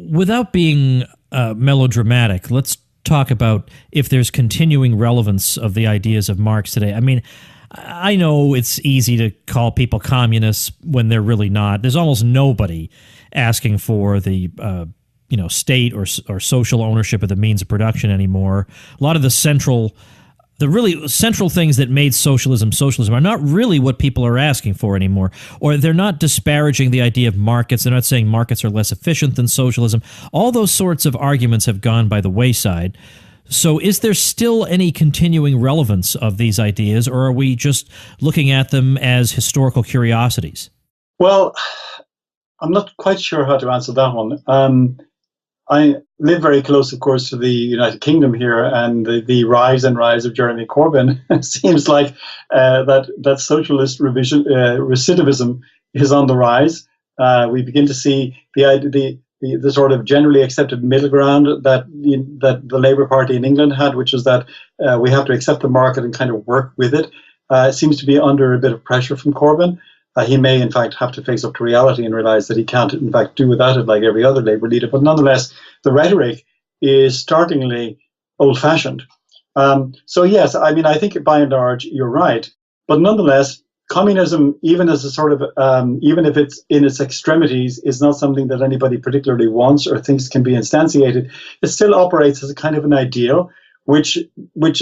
Without being melodramatic, let's talk about if there's continuing relevance of the ideas of Marx today. I mean, I know it's easy to call people communists when they're really not. There's almost nobody asking for the state or social ownership of the means of production anymore. A lot of the really central things that made socialism are not really what people are asking for anymore. Or they're not disparaging the idea of markets. They're not saying markets are less efficient than socialism. All those sorts of arguments have gone by the wayside. So is there still any continuing relevance of these ideas, or are we just looking at them as historical curiosities? Well, I'm not quite sure how to answer that one. I live very close, of course, to the United Kingdom here, and the rise of Jeremy Corbyn. It seems like that socialist recidivism is on the rise. We begin to see the sort of generally accepted middle ground that the Labour Party in England had, which is that we have to accept the market and kind of work with it. It seems to be under a bit of pressure from Corbyn. He may, in fact, have to face up to reality and realize that he can't, in fact, do without it like every other Labour leader. But nonetheless, the rhetoric is startlingly old-fashioned. So yes, I mean, I think by and large you're right. But nonetheless, communism, even as a sort of, even if it's in its extremities, is not something that anybody particularly wants or thinks can be instantiated. It still operates as a kind of an ideal, which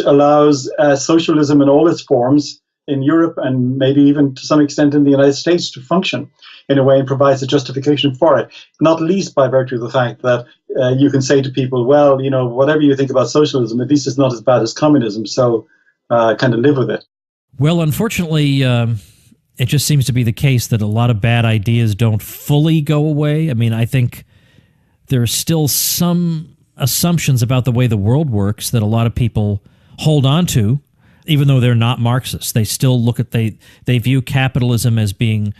allows socialism in all its forms in Europe and maybe even to some extent in the United States to function in a way and provides a justification for it, not least by virtue of the fact that you can say to people, well, whatever you think about socialism, at least it's not as bad as communism, so kind of live with it. Well, unfortunately, it just seems to be the case that a lot of bad ideas don't fully go away. I mean, I think there are still some assumptions about the way the world works that a lot of people hold on to, even though they're not Marxists. They still look at, they view capitalism as being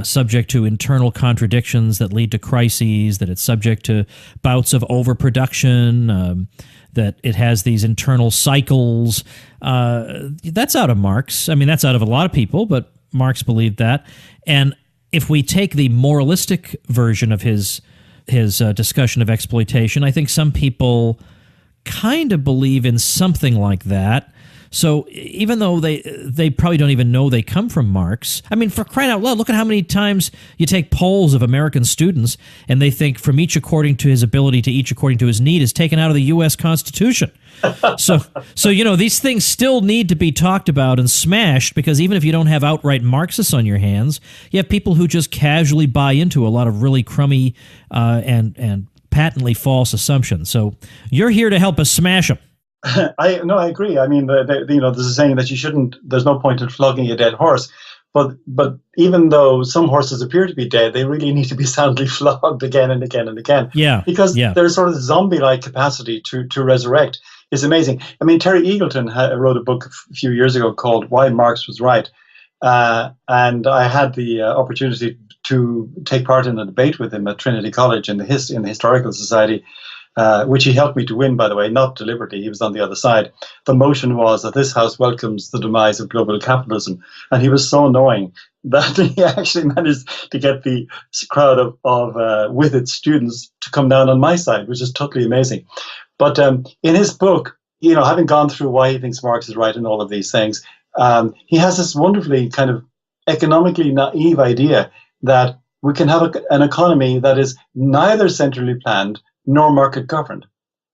subject to internal contradictions that lead to crises, that it's subject to bouts of overproduction, that it has these internal cycles. That's out of Marx. I mean, that's out of a lot of people, but Marx believed that. And if we take the moralistic version of his discussion of exploitation, I think some people kind of believe in something like that. So even though they probably don't even know they come from Marx, I mean, for crying out loud, look at how many times you take polls of American students and they think from each according to his ability to each according to his need is taken out of the U.S. Constitution. So these things still need to be talked about and smashed, because even if you don't have outright Marxists on your hands, you have people who just casually buy into a lot of really crummy and patently false assumptions. So you're here to help us smash them. I agree. I mean, there's a saying that there's no point in flogging a dead horse. But even though some horses appear to be dead, they really need to be soundly flogged again and again and again. Yeah. Because their sort of zombie-like capacity to resurrect is amazing. I mean, Terry Eagleton wrote a book a few years ago called Why Marx Was Right. And I had the opportunity to take part in a debate with him at Trinity College in the Historical Society, which he helped me to win, by the way, not deliberately. He was on the other side. The motion was that this house welcomes the demise of global capitalism. And he was so annoying that he actually managed to get the crowd of with its students to come down on my side, which is totally amazing. But in his book, having gone through why he thinks Marx is right and all of these things, he has this wonderfully kind of economically naive idea that we can have an economy that is neither centrally planned nor market governed,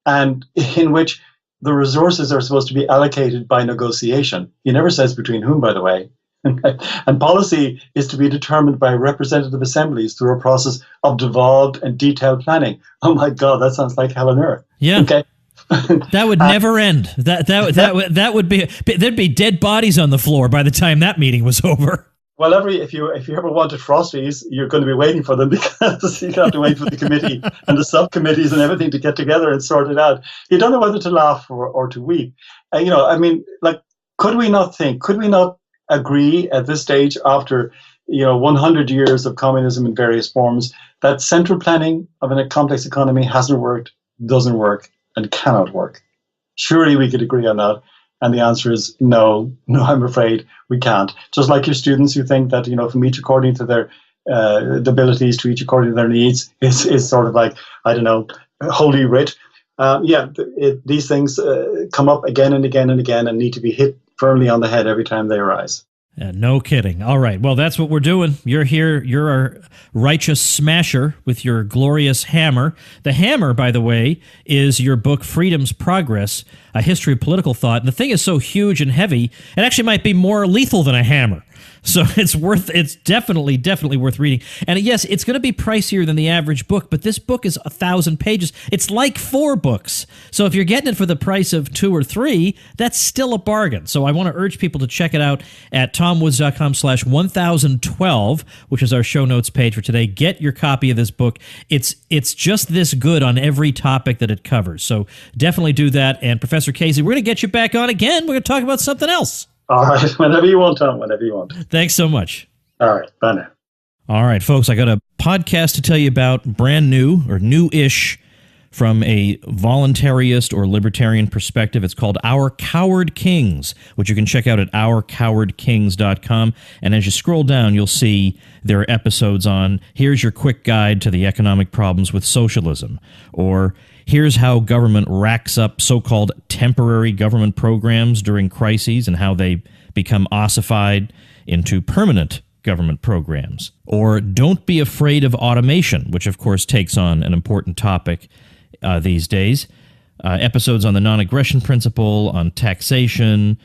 and in which the resources are supposed to be allocated by negotiation. He never says between whom, by the way. And policy is to be determined by representative assemblies through a process of devolved and detailed planning. Oh my God, that sounds like hell on earth. Yeah. Okay. That would never end. That would be, there'd be dead bodies on the floor by the time that meeting was over. Well, if you ever wanted Frosties, you're going to be waiting for them, because you have to wait for the committee and the subcommittees and everything to get together and sort it out. You don't know whether to laugh or to weep. Could we not agree at this stage, after 100 years of communism in various forms, that central planning of a complex economy hasn't worked, doesn't work, and cannot work? Surely we could agree on that. And the answer is no, I'm afraid we can't. Just like your students who think that, from each according to their abilities, to each according to their needs, is sort of like, I don't know, holy writ. These things come up again and again and again and need to be hit firmly on the head every time they arise. No kidding. All right. Well, that's what we're doing. You're here. You're our righteous smasher with your glorious hammer. The hammer, by the way, is your book, Freedom's Progress, A History of Political Thought. And the thing is so huge and heavy, it actually might be more lethal than a hammer. So it's definitely worth reading. And yes, it's going to be pricier than the average book, but this book is 1,000 pages. It's like 4 books. So if you're getting it for the price of 2 or 3, that's still a bargain. So I want to urge people to check it out at tomwoods.com/1012, which is our show notes page for today. Get your copy of this book. It's just this good on every topic that it covers. So definitely do that. And Professor Casey, we're going to get you back on again. We're going to talk about something else. All right, whenever you want, Tom, whenever you want. Thanks so much. All right, bye now. All right, folks, I got a podcast to tell you about, brand new, or new-ish, from a voluntarist or libertarian perspective. It's called Our Coward Kings, which you can check out at ourcowardkings.com. And as you scroll down, you'll see there are episodes on, here's your quick guide to the economic problems with socialism, or here's how government racks up so-called temporary government programs during crises and how they become ossified into permanent government programs. Or don't be afraid of automation, which of course takes on an important topic these days. Episodes on the non-aggression principle, on taxation,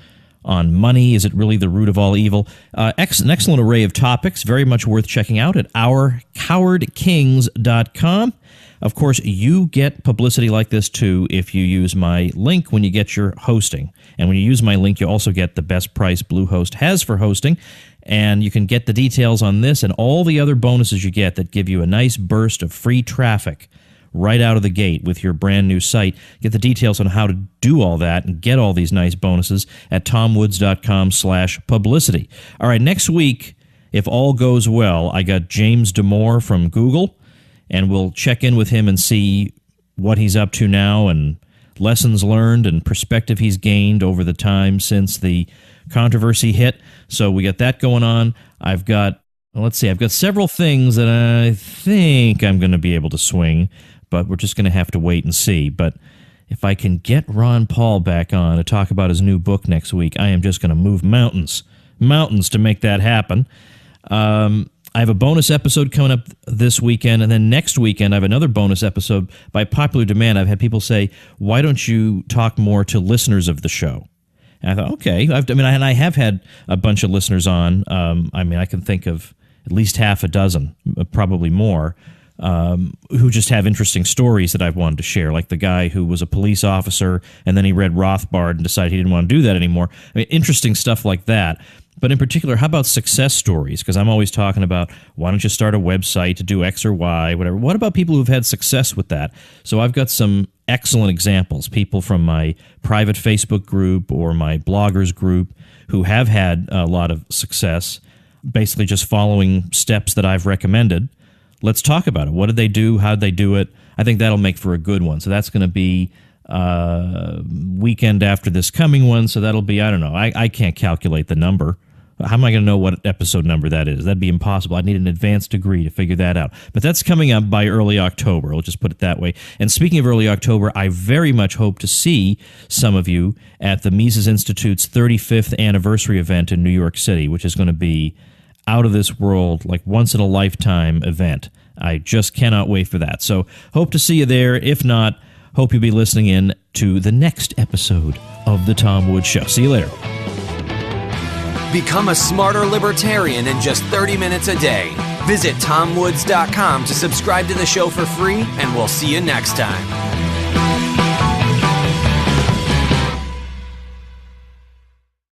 on money. Is it really the root of all evil? An excellent array of topics, very much worth checking out at ourcowardkings.com. Of course, you get publicity like this, too, if you use my link when you get your hosting. And when you use my link, you also get the best price Bluehost has for hosting. And you can get the details on this and all the other bonuses you get that give you a nice burst of free traffic right out of the gate with your brand new site. Get the details on how to do all that and get all these nice bonuses at tomwoods.com/publicity. All right, next week, if all goes well, I got James Damore from Google, and we'll check in with him and see what he's up to now and lessons learned and perspective he's gained over the time since the controversy hit. So we got that going on. I've got several things that I think I'm going to be able to swing, but we're just going to have to wait and see. But if I can get Ron Paul back on to talk about his new book next week, I am just going to move mountains to make that happen. I have a bonus episode coming up this weekend, and then next weekend I have another bonus episode. By popular demand, I've had people say, why don't you talk more to listeners of the show? And I thought, okay. I have had a bunch of listeners on. I can think of at least half a dozen, probably more, who just have interesting stories that I've wanted to share, like the guy who was a police officer, and then he read Rothbard and decided he didn't want to do that anymore. Interesting stuff like that. But in particular, how about success stories? Because I'm always talking about, why don't you start a website to do X or Y, whatever. What about people who've had success with that? So I've got some excellent examples, people from my private Facebook group or my bloggers group who have had a lot of success, basically just following steps that I've recommended. Let's talk about it. What did they do? How did they do it? I think that'll make for a good one. So that's going to be weekend after this coming one. So that'll be, I don't know, I can't calculate the number How am I going to know what episode number that is? That'd be impossible. I'd need an advanced degree to figure that out. But that's coming up by early October. We'll just put it that way. And speaking of early October, I very much hope to see some of you at the Mises Institute's 35th anniversary event in New York City, which is going to be out of this world, like once-in-a-lifetime event. I just cannot wait for that. So hope to see you there. If not, hope you'll be listening in to the next episode of The Tom Woods Show. See you later. Become a smarter libertarian in just 30 minutes a day. Visit TomWoods.com to subscribe to the show for free, and we'll see you next time.